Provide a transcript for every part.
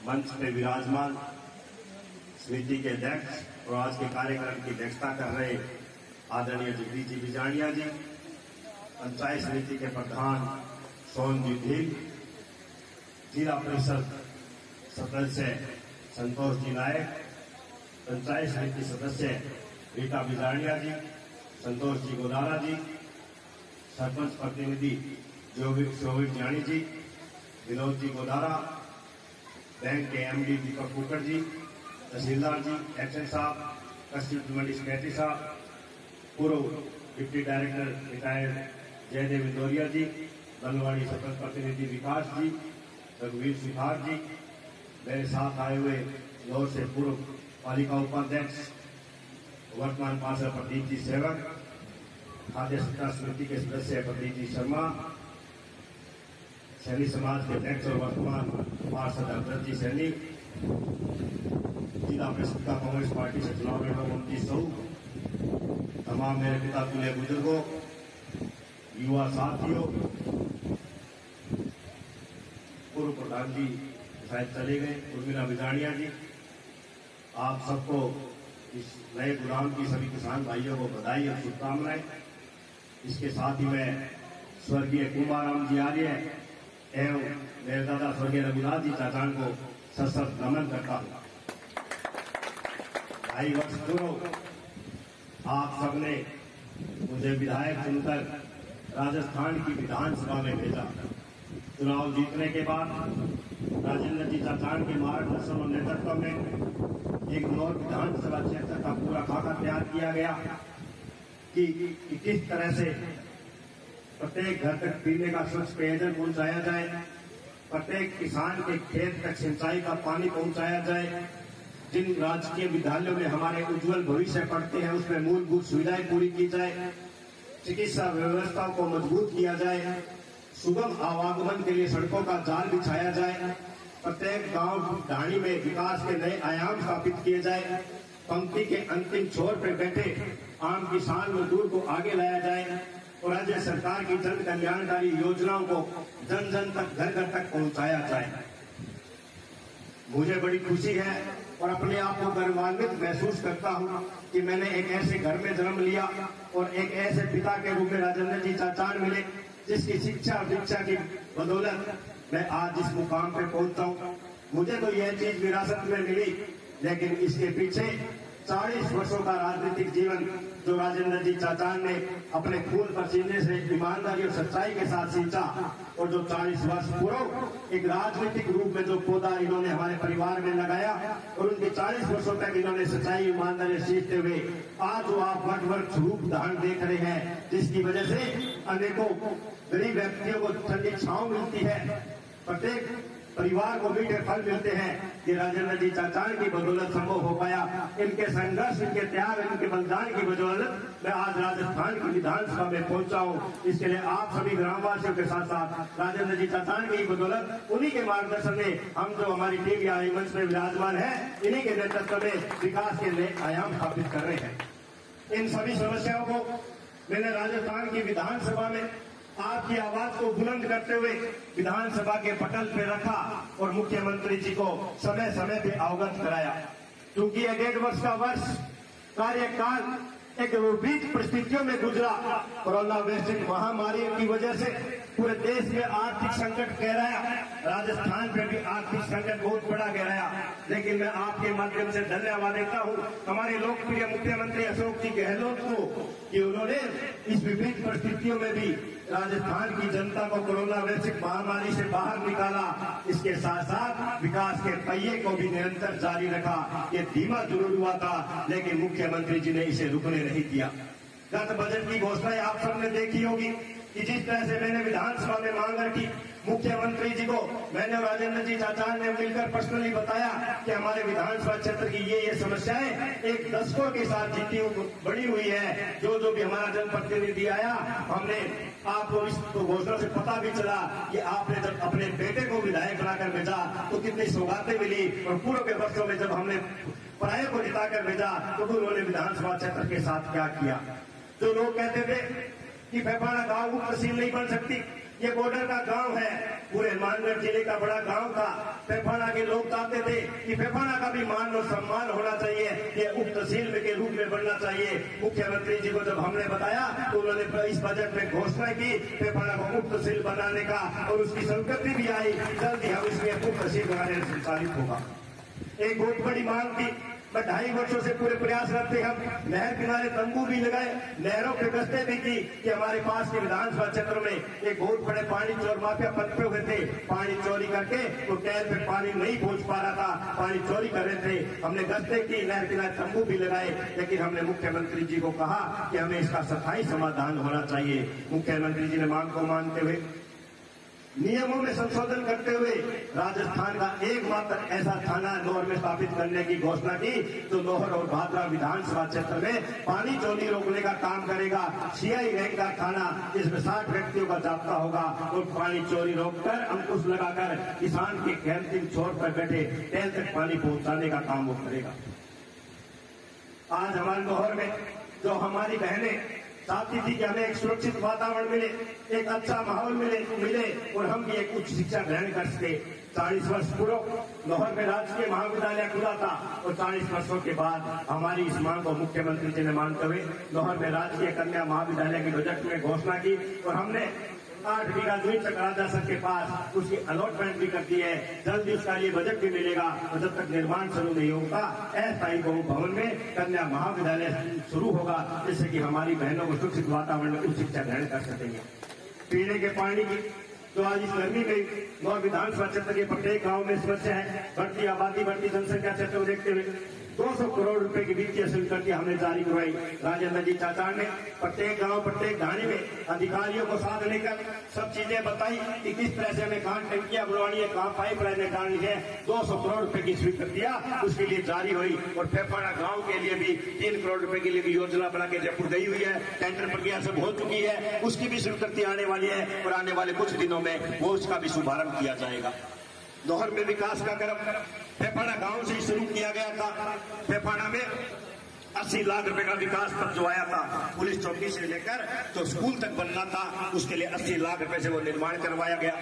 मंच पे विराजमान समिति के अध्यक्ष और आज के कार्यक्रम की अध्यक्षता कर रहे आदरणीय जगदीश जी बिजाणिया जी, पंचायत समिति के प्रधान सोनजी ढील, जिला परिषद सदस्य संतोष जी नायक, पंचायत समिति सदस्य रीता बिजाणिया जी, संतोष जी गोदारा जी, सरपंच प्रतिनिधि शोभित जानी जी, विनोद जी गोदारा, बैंक के एमडी दीपक कुकड़ जी, तहसीलदार जी, एक्शन साहब, कृषि मंडी सेक्रेटरी साहब, पूर्व deputy director retired Jaidev Indoria ji, Balwadi sarpanch प्रतिनिधि विकास जी, रघुवीर सिखार जी, मेरे साथ आए हुए लाहौर से पूर्व पालिका उपाध्यक्ष वर्तमान पार्षद प्रदीप जी सेवक, खाद्य सत्ता समिति के सदस्य प्रदीप जी शर्मा, सैनी समाज के अध्यक्ष और वर्तमान पार्षद अमृत जी सैनी, जिला परिषद का कांग्रेस पार्टी से चुनाव लड़ा मोहम्मद सऊ, तमाम मेरे पिता तुल्य बुजुर्गों, युवा साथियों, पूर्व प्रधान जी शायद चले गए उर्मिला बिजाणिया जी, आप सबको इस नए गुलाम की सभी किसान भाइयों को बधाई और शुभकामनाएं। इसके साथ ही मैं स्वर्गीय कुमाराम जी आर्य एवं मेरे दादा स्वर्गीय रघुनाथ जी चाचान को सशक्त नमन करता हूं। 2.5 वर्ष पूर्व आप सबने मुझे विधायक चुनकर राजस्थान की विधानसभा में भेजा। चुनाव जीतने के बाद राजेंद्र जी चाचान के मार्गदर्शन और नेतृत्व में एक नौर विधानसभा क्षेत्र का पूरा खाका तैयार किया गया कि किस तरह से प्रत्येक घर तक पीने का स्वच्छ पेयजल पहुंचाया जाए, प्रत्येक किसान के खेत तक सिंचाई का पानी पहुंचाया जाए, जिन राजकीय विद्यालयों में हमारे उज्जवल भविष्य पढ़ते हैं उसमें मूलभूत सुविधाएं पूरी की जाए, चिकित्सा व्यवस्था को मजबूत किया जाए, सुगम आवागमन के लिए सड़कों का जाल बिछाया जाए, प्रत्येक गांव ढाणी में विकास के नए आयाम स्थापित किए जाए, पंक्ति के अंतिम छोर पर बैठे आम किसान मजदूर को आगे लाया जाए और राज्य सरकार की जन कल्याणकारी योजनाओं को जन जन तक घर घर तक पहुंचाया जाए। मुझे बड़ी खुशी है और अपने आप को गर्वान्वित महसूस करता हूं कि मैंने एक ऐसे घर में जन्म लिया और एक ऐसे पिता के रूप में राजेंद्र जी चाचान मिले जिसकी शिक्षा और दीक्षा की बदौलत मैं आज इस मुकाम पे पहुंचता हूं। मुझे तो यह चीज विरासत में मिली, लेकिन इसके पीछे 40 वर्षों का राजनीतिक जीवन जो राजेंद्र जी चाचान ने अपने खून पसीने से ईमानदारी और सच्चाई के साथ सींचा और जो 40 वर्ष पूर्व एक राजनीतिक रूप में जो पौधा इन्होंने हमारे परिवार में लगाया और उनके 40 वर्षों तक इन्होंने सच्चाई ईमानदारी सींचते हुए आज जो आप वट रूप धारण देख रहे हैं, जिसकी वजह से अनेकों गरीब व्यक्तियों को ठंडी छांव मिलती है, प्रत्येक परिवार को मीठे फल मिलते हैं, ये राजेंद्र जी चाचान की बदौलत संभव हो पाया। इनके संघर्ष, इनके त्याग, इनके बलिदान की बदौलत मैं आज राजस्थान की विधानसभा में पहुंचा हूं। इसके लिए आप सभी ग्रामवासियों के साथ साथ राजेंद्र जी चाचान की बदौलत, उन्हीं के मार्गदर्शन में हम जो हमारी टीम यहाँ मंच में विराजमान है, इन्हीं के नेतृत्व में विकास के नए आयाम स्थापित कर रहे हैं। इन सभी समस्याओं को मैंने राजस्थान की विधानसभा में आपकी आवाज को बुलंद करते हुए विधानसभा के पटल पे रखा और मुख्यमंत्री जी को समय समय पे अवगत कराया। क्योंकि 1.5 वर्ष का कार्यकाल एक विपरीत परिस्थितियों में गुजरा। कोरोना वैश्विक महामारी की वजह से पूरे देश में आर्थिक संकट गहराया, राजस्थान में भी आर्थिक संकट बहुत बड़ा गहराया। लेकिन मैं आपके माध्यम से धन्यवाद देता हूं हमारे लोकप्रिय मुख्यमंत्री अशोक जी गहलोत को कि उन्होंने इस विपरीत परिस्थितियों में भी राजस्थान की जनता को कोरोना वैश्विक महामारी से बाहर निकाला। इसके साथ साथ विकास के पहिए को भी निरंतर जारी रखा। ये धीमा जरूर हुआ था, लेकिन मुख्यमंत्री जी ने इसे रुकने नहीं दिया। गत बजट की घोषणाएं आप सबने देखी होगी कि जिस तरह से मैंने विधानसभा में मांग रखी, मुख्यमंत्री जी को मैंने और राजेंद्र जी चाचान ने मिलकर पर्सनली बताया कि हमारे विधानसभा क्षेत्र की ये समस्याएं एक दशकों के साथ जीती बड़ी हुई है। जो भी हमारा जनप्रतिनिधि आया, हमने आपको इस घोषणा से पता भी चला कि आपने जब अपने बेटे को विधायक बनाकर भेजा तो कितनी सौगातें मिली, और पूर्व के वर्षों में जब हमने पराये को जिताकर भेजा तो उन्होंने विधानसभा क्षेत्र के साथ क्या किया। जो लोग कहते थे कि फेफाना गांव को तहसील नहीं बन सकती, ये बॉर्डर का गांव है, पूरे हनुमानगढ़ जिले का बड़ा गांव था। फेफाना के लोग चाहते थे कि फेफाना का भी मान और सम्मान होना चाहिए, ये उप तहसील के रूप में बनना चाहिए। मुख्यमंत्री जी को जब हमने बताया तो उन्होंने इस बजट में घोषणा की फेफाना को उप तहसील बनाने का, और उसकी स्वीकृति भी आई। जल्द ही हम इसमें उप तहसील बनाने से संचालित होगा। एक बहुत बड़ी मांग थी, 2.5 वर्षों से पूरे प्रयासरत थे हम। नहर किनारे तंबू भी लगाए, नहरों पे गश्ते भी की कि हमारे पास के विधानसभा क्षेत्र में एक बहुत बड़े पानी चोर माफिया पनपे हुए थे। पानी चोरी करके तो टैल पे पानी नहीं पहुंच पा रहा था, पानी चोरी कर रहे थे। हमने गश्ते की, नहर किनारे तंबू भी लगाए, लेकिन हमने मुख्यमंत्री जी को कहा कि हमें इसका स्थायी समाधान होना चाहिए। मुख्यमंत्री जी ने मांग को मानते हुए नियमों में संशोधन करते हुए राजस्थान का एकमात्र ऐसा थाना नौहर में स्थापित करने की घोषणा की जो नौहर और भादरा विधानसभा क्षेत्र में पानी चोरी रोकने का काम करेगा। सीआई रैंक का थाना जिसमें 60 व्यक्तियों का जाब्ता होगा और पानी चोरी रोककर अंकुश लगाकर किसान के अंतिम छोर पर बैठे टैल तक पानी पहुंचाने का काम वो करेगा। आज हमारे नौहर में जो हमारी बहनें चाहती थी कि हमें एक सुरक्षित वातावरण मिले, एक अच्छा माहौल मिले और हम भी एक उच्च शिक्षा ग्रहण कर सके। 40 वर्ष पूर्व नौहर में राजकीय महाविद्यालय खुला था और 40 वर्षों के बाद हमारी इस मांग को मुख्यमंत्री जी ने मानते हुए नौहर में राजकीय कन्या महाविद्यालय की बजट में घोषणा की और हमने 8 बीघा जमीन तक राजा सर के पास उसकी अलॉटमेंट भी कर दी है। जल्दी उसका लिए बजट भी मिलेगा और जब तक निर्माण शुरू नहीं होगा अस्थायी भवन में कन्या महाविद्यालय शुरू होगा, जिससे कि हमारी बहनों को सुरक्षित वातावरण में उच्च शिक्षा ग्रहण कर सकेंगे। पीने के पानी की जो आज इस गर्मी में नौहर विधानसभा क्षेत्र के प्रत्येक गांव में समस्या है, बढ़ती आबादी बढ़ती जनसंख्या क्षेत्र को देखते हुए 200 करोड़ रुपए की वित्तीय स्वीकृति हमने जारी करवाई। राजेंद्र जी चाचा ने प्रत्येक गांव प्रत्येक ढाणी में अधिकारियों को साथ लेकर सब चीजें बताई कि किस तरह से हमें कहां टंकियां बनवानी है, कहां पाइप लाइनें डालनी है। 200 करोड़ रुपए की स्वीकृतियां उसके लिए जारी हुई और फेफाना गांव के लिए भी 3 करोड़ रुपए के लिए भी योजना बना के जयपुर गई हुई है। टेंडर प्रक्रिया सब हो चुकी है, उसकी भी स्वीकृति आने वाली है और आने वाले कुछ दिनों में वो उसका भी शुभारंभ किया जाएगा। नौहर में विकास का क्रम फेफाना गांव से ही शुरू किया गया था। फेफाना में 80 लाख रुपए का विकास तब जो आया था, पुलिस चौकी से लेकर तो स्कूल तक बनना था, उसके लिए 80 लाख रुपए से वो निर्माण करवाया गया।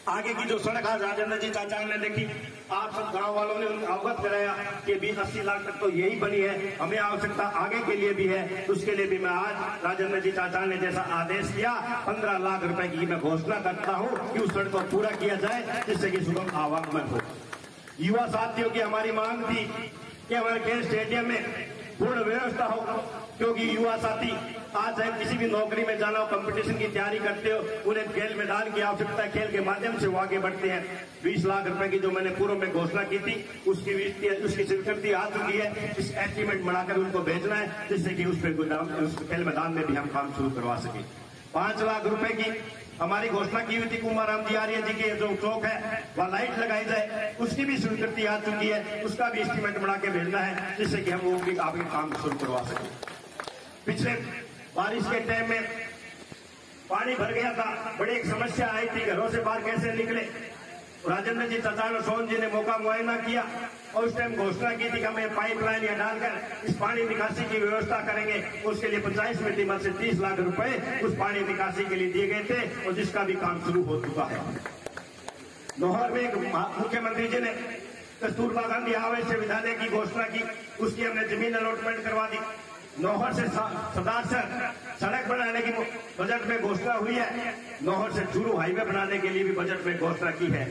आगे की जो सड़क आज राजेंद्र जी चाचा ने देखी, आप सब गांव वालों ने अवगत कराया कि 20-80 लाख तक तो यही बनी है, हमें आवश्यकता आगे के लिए भी है। उसके लिए भी मैं आज राजेंद्र जी चाचा ने जैसा आदेश किया 15 लाख रुपए की मैं घोषणा करता हूं कि उस सड़क को पूरा किया जाए, जिससे कि सुगम आवागमन हो। युवा साथियों की हमारी मांग थी कि हमारे खेल स्टेडियम में पूर्ण व्यवस्था हो, क्योंकि युवा साथी आज चाहे किसी भी नौकरी में जाना हो, कंपटीशन की तैयारी करते हो, उन्हें खेल मैदान की आवश्यकता है, खेल के माध्यम से वो आगे बढ़ते हैं। 20 लाख रुपए की जो मैंने पूर्व में घोषणा की थी उसकी स्वीकृति आ चुकी है। इस एस्टीमेट बनाकर उनको भेजना है, जिससे कि उस खेल मैदान में भी हम काम शुरू करवा सके। 5 लाख रुपए की हमारी घोषणा की हुई थी, कुमार राम जी आर्य जी के जो चौक है वह लाइट लगाई जाए, उसकी भी स्वीकृति आ चुकी है, उसका भी एस्टीमेट बना के भेजना है, जिससे कि हम वो भी आगे काम शुरू करवा सके। पिछले बारिश के टाइम में पानी भर गया था, बड़ी एक समस्या आई थी, घरों से बाहर कैसे निकले। राजेंद्र जी चाचा और सोहन जी ने मौका मुआयना किया और उस टाइम घोषणा की थी कि हमें पाइपलाइन या डालकर इस पानी निकासी की व्यवस्था करेंगे। उसके लिए पंचायत समिति में से 30 लाख रुपए उस पानी निकासी के लिए दिए गए थे और जिसका भी काम शुरू हो चुका है। नौहर में मुख्यमंत्री जी ने कस्तूरबा गांधी आवास विद्यालय की घोषणा की, उसकी हमने जमीन अलॉटमेंट करवा दी। नौहर से सदासर सड़क बनाने की बजट में घोषणा हुई है। नौहर से चूरू हाईवे बनाने के लिए भी बजट में घोषणा की है।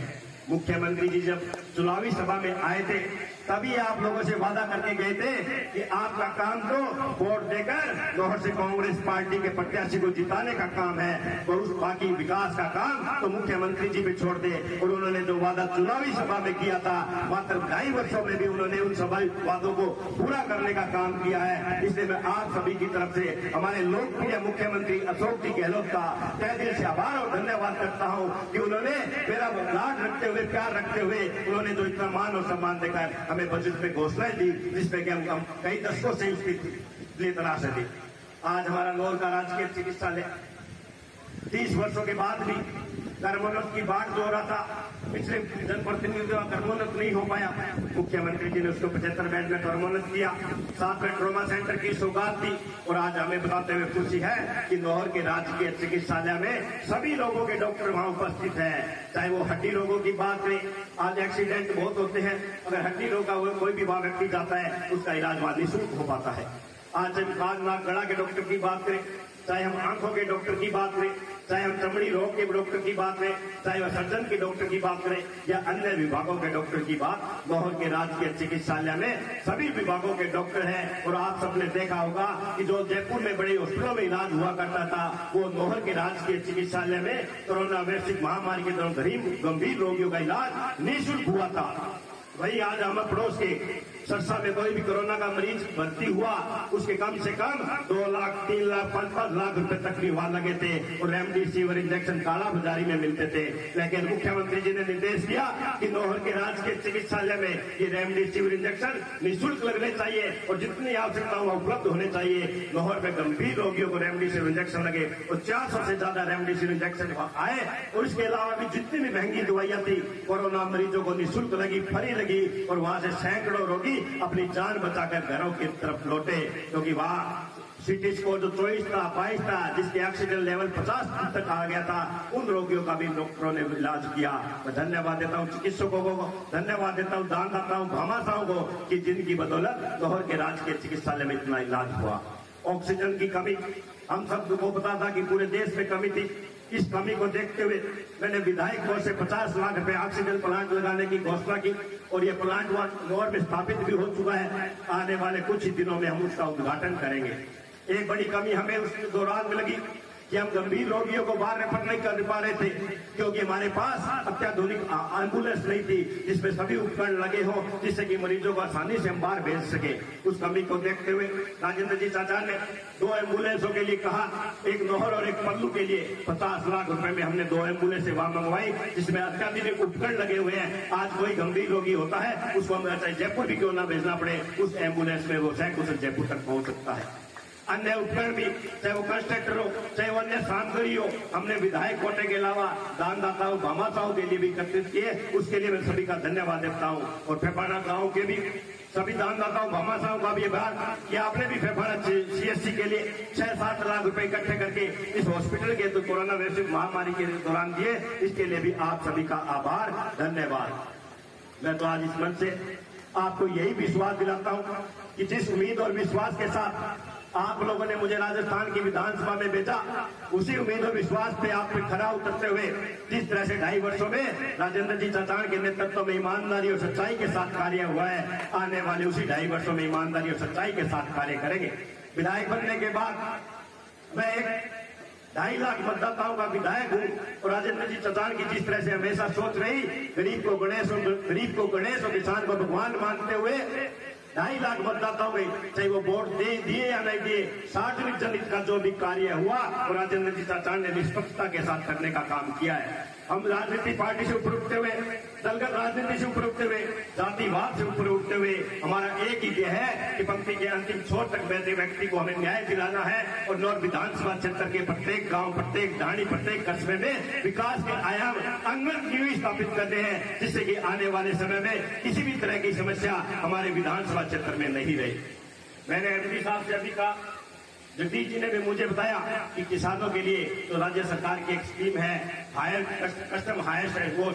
मुख्यमंत्री जी जब चुनावी सभा में आए थे तभी आप लोगों से वादा करके गए थे कि आपका काम तो वोट देकर नौहर से कांग्रेस पार्टी के प्रत्याशी को जिताने का काम है, और उस बाकी विकास का काम तो मुख्यमंत्री जी पे छोड़ दे। और उन्होंने जो वादा चुनावी सभा में किया था, मात्र 2.5 वर्षों में भी उन्होंने उन सभी वादों को पूरा करने का काम किया है। इसलिए मैं आप सभी की तरफ से हमारे लोकप्रिय मुख्यमंत्री अशोक जी गहलोत का तहे दिल से आभार और धन्यवाद करता हूँ कि उन्होंने मेरा लाड रखते हुए, प्यार रखते हुए उन्होंने जो इतना मान और सम्मान देकर हमें बजट में घोषणाएं दी, जिसमें कि हम कई दशकों से उसकी लिए तलाश थी। आज हमारा नौहर का राजकीय चिकित्सालय 30 वर्षों के बाद भी कर्मोन्नत की बाढ़ जो हो रहा था, पिछले जनप्रतिनिधियों का क्रमोन्नत नहीं हो पाया। मुख्यमंत्री जी ने उसको 75 बेड में क्रमोन्नत किया, साथ में ट्रोमा सेंटर की सौगात दी। और आज हमें बताते हुए खुशी है कि नौहर के राजकीय चिकित्सालय में सभी लोगों के डॉक्टर वहां उपस्थित है। चाहे वो हड्डी रोगों की बात करें, आज एक्सीडेंट बहुत होते हैं, अगर हड्डी रोग का कोई भी व्यक्ति जाता है उसका इलाज वहां निःशुल्क हो पाता है। आज हम कान नाक गला के डॉक्टर की बात करें, चाहे हम आंखों के डॉक्टर की बात करें, चाहे हम चमड़ी रोग के डॉक्टर की बात करें, चाहे वह सर्जन के डॉक्टर की बात करें या अन्य विभागों के डॉक्टर की बात, नौहर के राजकीय चिकित्सालय में सभी विभागों के डॉक्टर हैं। और आप सबने देखा होगा कि जो जयपुर में बड़े हॉस्पिटलों में इलाज हुआ करता था वो नौहर के राजकीय चिकित्सालय में कोरोना वैश्विक महामारी के दौरान गंभीर रोगियों का इलाज निःशुल्क हुआ था। वही आज हम पड़ोस के सरसा में कोई भी कोरोना का मरीज भर्ती हुआ, उसके कम से कम 2 लाख 3 लाख 5-5 लाख रुपए तक भी वहां लगे थे और रेमडेसिविर इंजेक्शन काला बाजारी में मिलते थे। लेकिन मुख्यमंत्री जी ने निर्देश दिया कि नौहर के राजकीय चिकित्सालय में ये रेमडेसिविर इंजेक्शन निःशुल्क लगने चाहिए और जितनी आवश्यकता वहां उपलब्ध होने चाहिए। नौहर में गंभीर रोगियों को रेमडेसिविर इंजेक्शन लगे और 400 से ज्यादा रेमडेसिविर इंजेक्शन आए। और इसके अलावा भी जितनी भी महंगी दवाइयां थी कोरोना मरीजों को निःशुल्क लगी, फ्री लगी। और वहां से सैकड़ों रोगी अपनी जान बचाकर घरों की तरफ लौटे, क्योंकि वहां सिटी स्कोर जो 24 था 22 था, जिसके ऑक्सीजन लेवल 50 तक आ गया था, उन रोगियों का भी डॉक्टरों ने इलाज किया। मैं धन्यवाद देता हूं चिकित्सकों को, धन्यवाद देता हूं दानदाताओं भामाशाहों को कि जिनकी बदौलत नौहर के राजकीय चिकित्सालय में इतना इलाज हुआ। ऑक्सीजन की कमी हम सबको पता था कि पूरे देश में कमी थी। इस कमी को देखते हुए मैंने विधायक कोष से 50 लाख रुपए ऑक्सीजन प्लांट लगाने की घोषणा की और ये प्लांट नौहर में स्थापित भी हो चुका है। आने वाले कुछ ही दिनों में हम उसका उद्घाटन करेंगे। एक बड़ी कमी हमें उस दौरान में लगी कि हम गंभीर रोगियों को बाहर रेफर नहीं कर पा रहे थे, क्योंकि हमारे पास अत्याधुनिक एम्बुलेंस नहीं थी जिसमें सभी उपकरण लगे हों, जिससे कि मरीजों को आसानी से हम बाहर भेज सके। उस कमी को देखते हुए राजेंद्र जी चाचा ने 2 एम्बुलेंसों के लिए कहा, एक नौहर और एक पल्लू के लिए 50 लाख रुपए में हमने 2 एम्बुलेंस वहां मंगवाई, जिसमें अत्याधुनिक उपकरण लगे हुए हैं। आज कोई गंभीर रोगी होता है उसको हमें चाहे जयपुर भी क्यों ना भेजना पड़े, उस एम्बुलेंस में वो सैकड़ों जयपुर तक पहुंच सकता है। अन्य उपकरण भी, चाहे वो कंस्ट्रक्टर हो, चाहे वो अन्य सामग्री हो, हमने विधायक कोटे के अलावा दानदाताओं भामाशाहों के लिए भी एकत्रित किए। उसके लिए मैं सभी का धन्यवाद देता हूं। और फेफाड़ा गांव के भी सभी दानदाताओं भामाशाहों का भी आभार कि आपने भी फेफाड़ा CSC के लिए 6-7 लाख रुपए इकट्ठे करके इस हॉस्पिटल के तो कोरोना वैश्विक महामारी के दौरान दिए। इसके लिए भी आप सभी का आभार, धन्यवाद। मैं तो आज इस मंच से आपको यही विश्वास दिलाता हूं कि जिस उम्मीद और विश्वास के साथ आप लोगों ने मुझे राजस्थान की विधानसभा में भेजा, उसी उम्मीद और विश्वास पे आप पे खरा उतरते हुए जिस तरह से 2.5 वर्षों में राजेंद्र जी चाचा के नेतृत्व में ईमानदारी और सच्चाई के साथ कार्य हुआ है, आने वाले उसी 2.5 वर्षों में ईमानदारी और सच्चाई के साथ कार्य करेंगे। विधायक बनने के बाद मैं एक 2.5 लाख मतदाताओं का विधायक हूँ और राजेंद्र जी चाचा की जिस तरह से हमेशा सोच रही, गरीब को गणेश और किसान को भगवान मानते हुए 2.5 लाख मतदाताओं में, चाहे वो वोट दिए या नहीं दिए, सार्वजनिक जनहित का जो भी कार्य हुआ और राजेंद्र जी चाचा ने निष्पक्षता के साथ करने का काम किया है। हम राजनीतिक पार्टी से ऊपर उठते हुए, दलगत राजनीति से ऊपर उठते हुए, जातिवाद से ऊपर उठते हुए हमारा एक ही ध्येय है कि पंक्ति के अंतिम छोर तक बैठे व्यक्ति को हमें न्याय दिलाना है और नौहर विधानसभा क्षेत्र के प्रत्येक गांव, प्रत्येक ढाणी, प्रत्येक कस्बे में विकास के आयाम अंगन नींव स्थापित करने हैं, जिससे कि आने वाले समय में किसी भी तरह की समस्या हमारे विधानसभा क्षेत्र में नहीं रही। मैंने एमपी साहब से अभी कहा, जगदीश जी ने भी मुझे बताया कि किसानों के लिए तो राज्य सरकार की एक स्कीम है, कस्टम हायर वो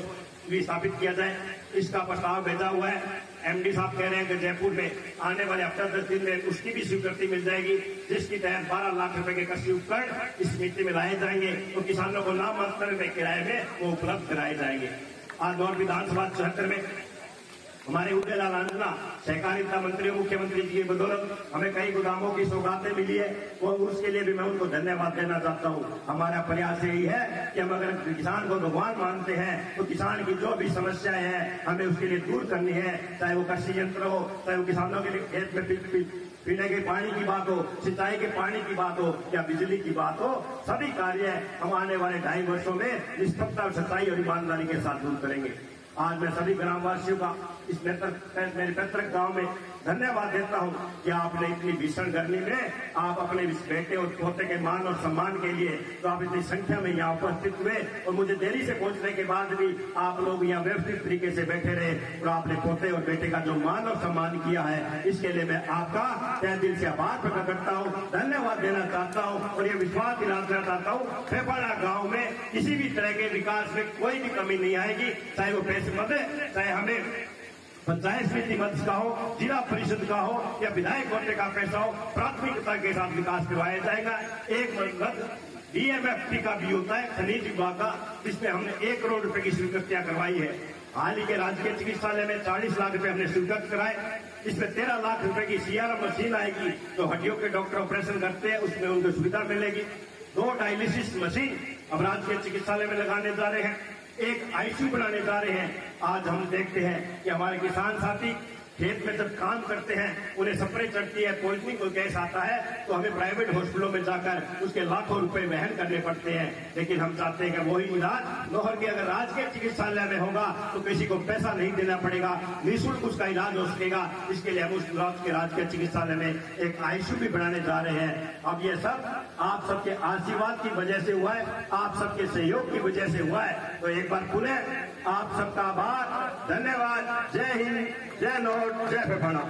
भी स्थापित किया जाए। इसका प्रस्ताव भेजा हुआ है। एमडी साहब कह रहे हैं कि जयपुर में आने वाले हफ्ते 10 दिन में उसकी भी स्वीकृति मिल जाएगी, जिसकी तहत 12 लाख रुपए के कृषि उपकरण इस नीति में लाए जाएंगे और किसानों को नाम मात्र में किराए में वो उपलब्ध कराए जाएंगे। आज नौहर विधानसभा क्षेत्र में हमारे उदयलाल आंजना सहकारिता मंत्री और मुख्यमंत्री जी की बदौलत हमें कई गोदामों की सौगातें मिली है, वो उसके लिए भी मैं उनको धन्यवाद देना चाहता हूँ। हमारा प्रयास यही है कि हम अगर किसान को भगवान मानते हैं तो किसान की जो भी समस्याएं हैं हमें उसके लिए दूर करनी है, चाहे वो कृषि यंत्र हो, चाहे वो किसानों के लिए खेत में पीने के पानी की बात हो, सिंचाई के पानी की बात हो या बिजली की बात हो, सभी कार्य हम आने वाले 2.5 वर्षों में निष्पक्षता और सच्चाई और ईमानदारी के साथ दूर करेंगे। आज मैं सभी ग्रामवासियों का इस मेरे पैतृक गांव में धन्यवाद देता हूं कि आपने इतनी भीषण गर्मी में आप अपने इस बेटे और पोते के मान और सम्मान के लिए तो आप इतनी संख्या में यहाँ उपस्थित हुए और मुझे देरी से पहुंचने के बाद भी आप लोग यहाँ व्यवस्थित तरीके से बैठे रहे और आपने पोते और बेटे का जो मान और सम्मान किया है, इसके लिए मैं आपका तहे दिल से आभार प्रकट करता हूँ, धन्यवाद देना चाहता हूँ और ये विश्वास दिलाना चाहता हूँ फेफाड़ा गाँव में किसी भी तरह के विकास में कोई भी कमी नहीं आएगी, चाहे वो पैसे मत है, चाहे हमें पंचायत समिति मध्य का हो, जिला परिषद का हो या विधायक कोटे का पैसा हो, प्राथमिकता के साथ विकास करवाया जाएगा। एक DMFT का भी होता है खनिज विभाग का, जिसमें हमने 1 करोड़ रुपए की स्वीकृतियां करवाई है। हाल ही के राजकीय चिकित्सालय में 40 लाख रुपए हमने स्वीकृत कराए। इसमें 13 लाख रुपए की CRM मशीन आएगी, तो हड्डियों के डॉक्टर ऑपरेशन करते हैं उसमें उनको सुविधा मिलेगी। 2 डायलिसिस मशीन अब राजकीय चिकित्सालय में लगाने जा रहे हैं, 1 ICU बनाने जा रहे हैं। आज हम देखते हैं कि हमारे किसान साथी खेत में जब काम करते हैं उन्हें स्प्रे चढ़ती है, पॉइजनिंग को गैस आता है, तो हमें प्राइवेट हॉस्पिटलों में जाकर उसके लाखों रुपए वहन करने पड़ते हैं। लेकिन हम चाहते हैं कि वही इलाज लोहर के अगर राजकीय चिकित्सालय में होगा तो किसी को पैसा नहीं देना पड़ेगा, निःशुल्क उसका इलाज हो सकेगा। इसके लिए हम उस राजकीय चिकित्सालय में 1 ICU भी बनाने जा रहे हैं। अब ये सब आप सबके आशीर्वाद की वजह से हुआ है, आप सबके सहयोग की वजह से हुआ है। तो एक बार पुनः आप सबका आभार, धन्यवाद। जय हिंद, जय नौट, जय फेफाड़ा।